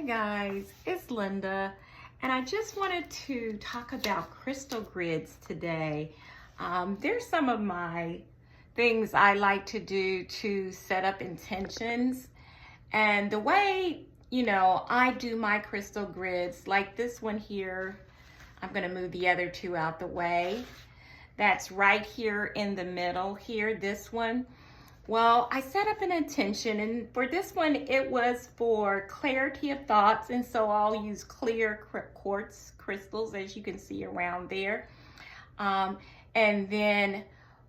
Hey guys, it's Linda, and I just wanted to talk about crystal grids today. There's some of my things I like to do to set up intentions, and the way I do my crystal grids, like this one here. I'm going to move the other two out the way. That's right here in the middle here, this one. Well, I set up an intention, and for this one, it was for clarity of thoughts, and so I'll use clear quartz crystals, as you can see around there. And then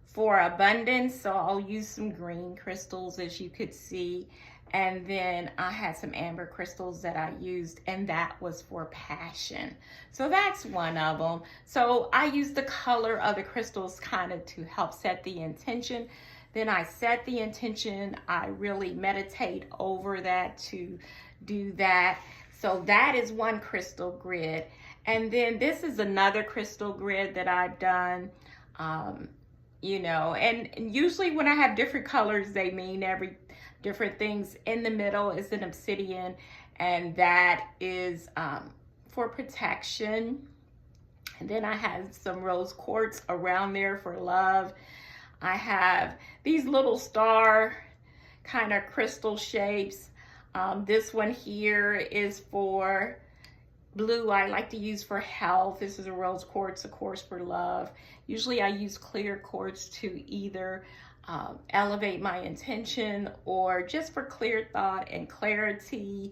for abundance, so I'll use some green crystals, as you could see. And then I had some amber crystals that I used, and that was for passion. So that's one of them. So I use the color of the crystals kind of to help set the intention. Then I set the intention. I really meditate over that to do that. So that is one crystal grid. And then this is another crystal grid that I've done. And usually when I have different colors, they mean every different things. In the middle is an obsidian, and that is for protection. And then I have some rose quartz around there for love. I have these little star kind of crystal shapes. This one here is for blue. I like to use for health. This is a rose quartz, of course, for love. Usually I use clear quartz to either elevate my intention or just for clear thought and clarity.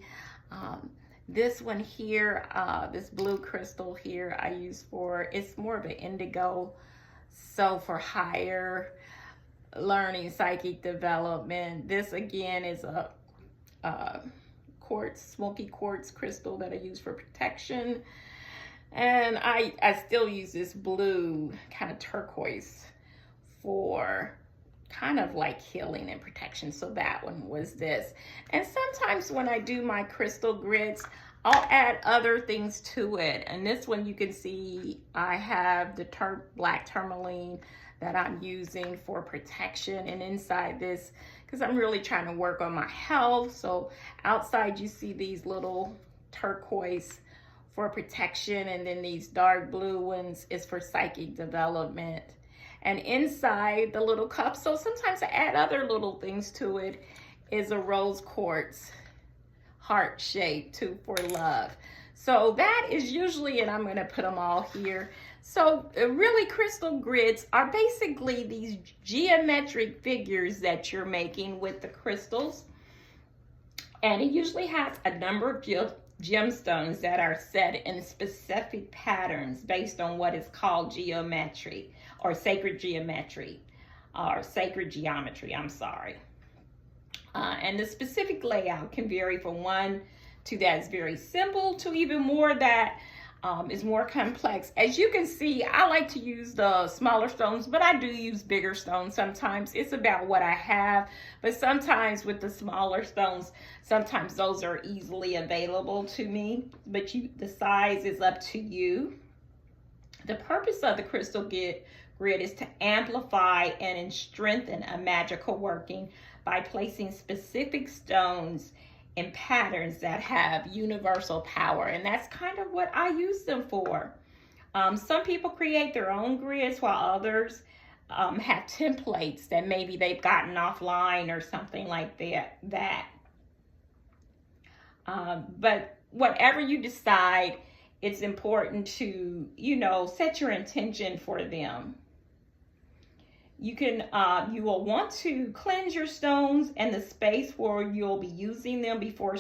This one here, this blue crystal here, I use for, it's more of an indigo. So for higher learning, psychic development. This again is a quartz, smoky quartz crystal that I use for protection. And I still use this blue kind of turquoise for kind of like healing and protection. So that one was this. And sometimes when I do my crystal grids, I'll add other things to it. And this one you can see I have the black tourmaline that I'm using for protection. And inside this, because I'm really trying to work on my health. So outside you see these little turquoise for protection. And then these dark blue ones is for psychic development. And inside the little cup, so sometimes I add other little things to it, is a rose quartz heart shape too for love. So that is usually, and I'm going to put them all here. So really crystal grids are basically these geometric figures that you're making with the crystals. And it usually has a number of gemstones that are set in specific patterns based on what is called geometry or sacred geometry or sacred geometry, I'm sorry. And the specific layout can vary from one to that is very simple to even more that is more complex. As you can see, I like to use the smaller stones, but I do use bigger stones sometimes. It's about what I have, but sometimes with the smaller stones, sometimes those are easily available to me, but the size is up to you. The purpose of the crystal grid is to amplify and strengthen a magical working by placing specific stones in patterns that have universal power. And that's kind of what I use them for. Some people create their own grids while others have templates that maybe they've gotten offline or something like that. But whatever you decide, it's important to, set your intention for them. You will want to cleanse your stones and the space where you'll be using them before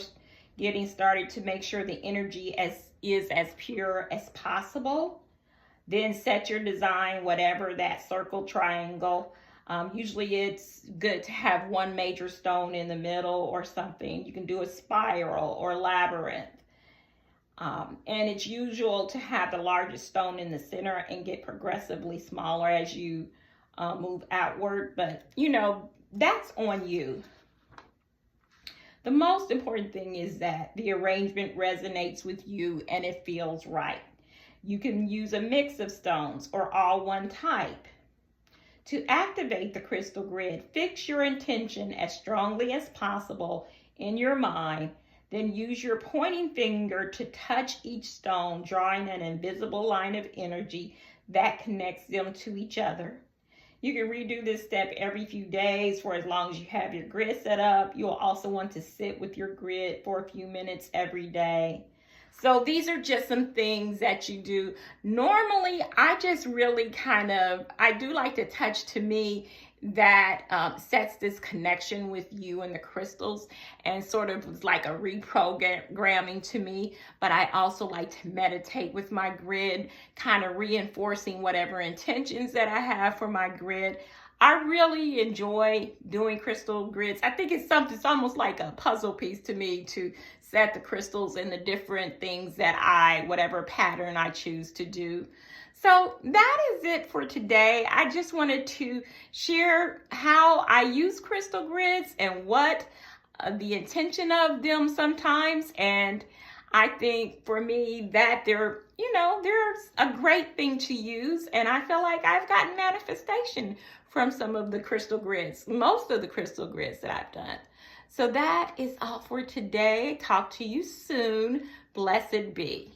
getting started to make sure the energy is as pure as possible. Then set your design, whatever that circle, triangle. Usually it's good to have one major stone in the middle or something. You can do a spiral or labyrinth. And it's usual to have the largest stone in the center and get progressively smaller as you move outward, but that's on you. The most important thing is that the arrangement resonates with you and it feels right. You can use a mix of stones or all one type. To activate the crystal grid, fix your intention as strongly as possible in your mind Then use your pointing finger to touch each stone, drawing an invisible line of energy that connects them to each other. You can redo this step every few days for as long as you have your grid set up. You'll also want to sit with your grid for a few minutes every day. So these are just some things that you do. Normally, I just really I do like to touch, to me, that sets this connection with you and the crystals, and sort of like a reprogramming to me. But I also like to meditate with my grid, kind of reinforcing whatever intentions that I have for my grid. I really enjoy doing crystal grids. I think it's almost like a puzzle piece to me to set the crystals and the different things that whatever pattern I choose to do. So that is it for today. I just wanted to share how I use crystal grids and what the intention of them sometimes. And I think for me that they're a great thing to use. And I feel like I've gotten manifestation from some of the crystal grids, most of the crystal grids that I've done. So that is all for today. Talk to you soon. Blessed be.